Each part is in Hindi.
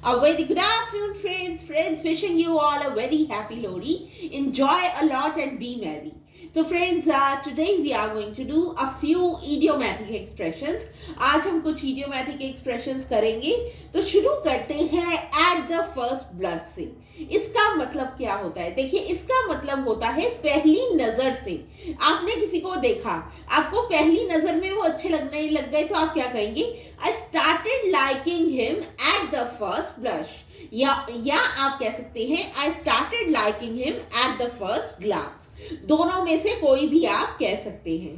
A very good afternoon, friends. Friends, wishing you all a very happy Lodi. Enjoy a lot and be merry. So, friends, today we are going to do a few idiomatic expressions. आज हम कुछ idiomatic expressions करेंगे. तो शुरू करते हैं at the first blush से. इसका मतलब क्या होता है? देखिए, इसका मतलब होता है पहली नजर से. आपने किसी को देखा, आपको पहली नजर में वो अच्छे लगने लग गए, तो आप क्या कहेंगे? I started liking him at the first blush. या आप कह सकते हैं I started liking him at the first glance. दोनों में से कोई भी आप कह सकते हैं.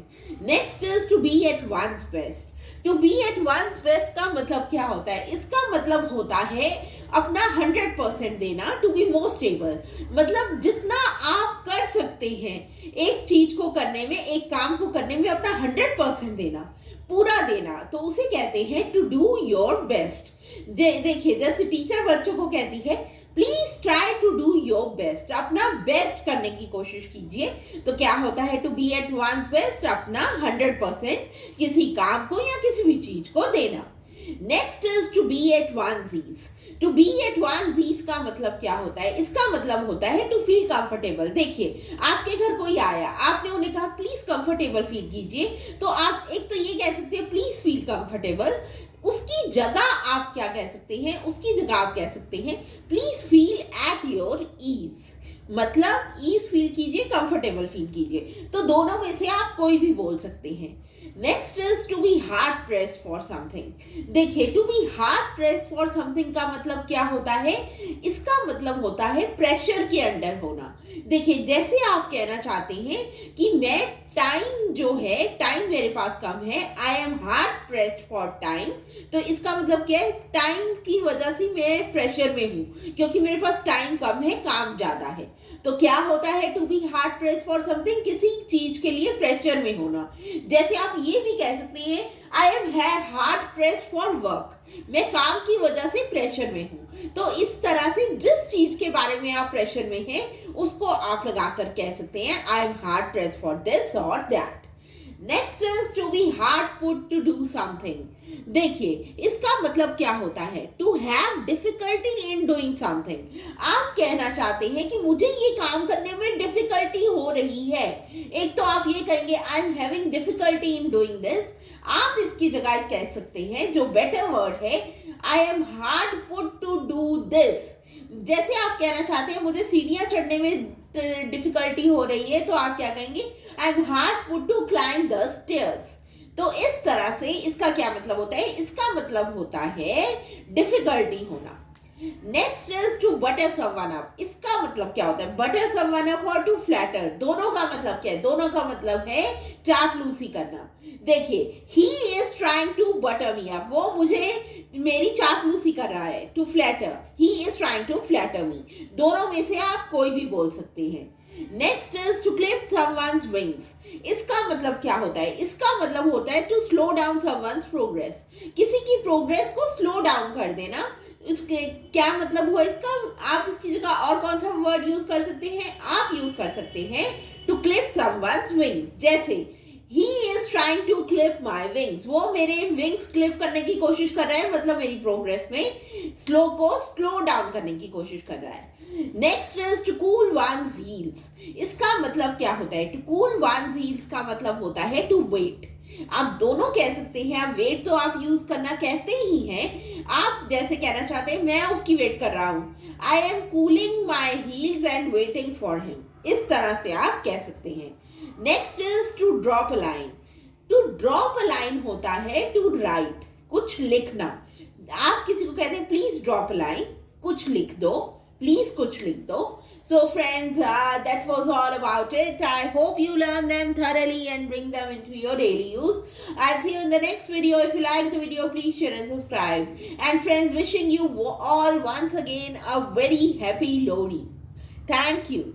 Next is to be at one's best. To be at one's best का मतलब क्या होता है? इसका मतलब होता है अपना 100% देना. To be most able मतलब जितना आप कर सकते हैं एक चीज को करने में, एक काम को करने में अपना 100% देना, पूरा देना, तो उसे कहते हैं टू डू योर बेस्ट. देखिए, जैसे टीचर बच्चों को कहती है please try to do your best, अपना बेस्ट करने की कोशिश कीजिए. तो क्या होता है to be at one's best? अपना 100% किसी काम को या किसी भी चीज को देना. Next is to be at one's ease. To be at one's ease का मतलब क्या होता है? इसका मतलब होता है टू फील कंफर्टेबल. देखिए, आपके घर कोई आया, आपने उन्हें कहा प्लीज कंफर्टेबल फील कीजिए, तो आप एक तो ये कह सकते हैं प्लीज फील कंफर्टेबल. उसकी जगह आप क्या कह सकते हैं? उसकी जगह आप कह सकते हैं please feel at your ease. मतलब ईज फील कीजिए, कंफर्टेबल फील कीजिए. तो दोनों में से आप कोई भी बोल सकते हैं. Next is to be hard pressed for something. देखिए, to be hard pressed for something का मतलब क्या होता है? इसका मतलब होता है प्रेशर के अंडर होना. देखिए, जैसे आप कहना चाहते हैं कि मैं टाइम जो है, टाइम मेरे पास कम है, I am hard pressed for time. तो इसका मतलब क्या है? टाइम की वजह से मैं प्रेशर में हूं, क्योंकि मेरे पास टाइम कम है, काम ज्यादा है. तो क्या होता है to be hard pressed for something? किसी चीज के लिए प्रेशर में होना. जैसे आप ये भी कह सकते हैं I am hard pressed for work, मैं काम की वजह से प्रेशर में हूं. तो इस तरह से जिस चीज के बारे में आप प्रेशर में हैं उसको आप लगाकर कह सकते हैं I am hard pressed for this और that. Next is to be hard put to do something. देखिए, इसका मतलब क्या होता है? To have difficulty in doing something. आप कहना चाहते हैं कि मुझे ये काम करने में डिफिकल्टी हो रही है. एक तो आप ये कहेंगे I am having difficulty in doing this. आप इसकी जगह कह सकते हैं, जो बेटर वर्ड है, I am hard put to do this. जैसे आप कहना चाहते हैं मुझे सीढ़ियां चढ़ने में डिफिकल्टी हो रही है, तो आप क्या कहेंगे? I am hard put to climb the stairs. तो इस तरह से इसका क्या मतलब होता है? इसका मतलब होता है डिफिकल्टी होना. Next is to butter someone up. इसका मतलब क्या होता है? बटर समवन अप और टू फ्लैटर, दोनों का मतलब क्या है? दोनों का मतलब है चापलूसी करना. देखिए, he is trying to butter me up, वो मुझे मेरी चापलूसी कर रहा है. To flatter, he is trying to flatter me. दोनों में से आप कोई भी बोल सकते हैं. Next is to clip someone's wings. इसका मतलब क्या होता है? इसका मतलब होता है to slow down someone's progress. किसी की प्रोग्रेस को स्लो डाउन कर देना. इसके क्या मतलब हुआ इसका? आप इसकी जगह और कौन सा वर्ड यूज कर सकते हैं? आप यूज कर सकते हैं टू क्लिप समवन्स विंग्स. जैसे he is trying to clip my wings, वो मेरे विंग्स क्लिप करने की कोशिश कर रहा है, मतलब मेरी प्रोग्रेस में स्लो को स्लो डाउन करने की कोशिश कर रहा है. Next is to cool one's heels. इसका मतलब क्या होता है? टू कूल वन्स हील्स का मतलब होता है टू वेट. आप दोनों कह सकते हैं. आप वेट तो आप यूज करना कहते ही हैं. आप जैसे कहना चाहते हैं मैं उसकी वेट कर रहा हूं, I am cooling my heels and waiting for him. इस तरह से आप कह सकते हैं. Next is to drop a line. To drop a line होता है टू राइट, कुछ लिखना. आप किसी को कहते हैं प्लीज ड्रॉप अ लाइन, कुछ लिख दो, प्लीज कुछ लिख दो. So friends, that was all about it. I hope you learn them thoroughly and bring them into your daily use. I'll see you in the next video. If you like the video, please share and subscribe. And friends, wishing you all once again a very happy Lodi. Thank you.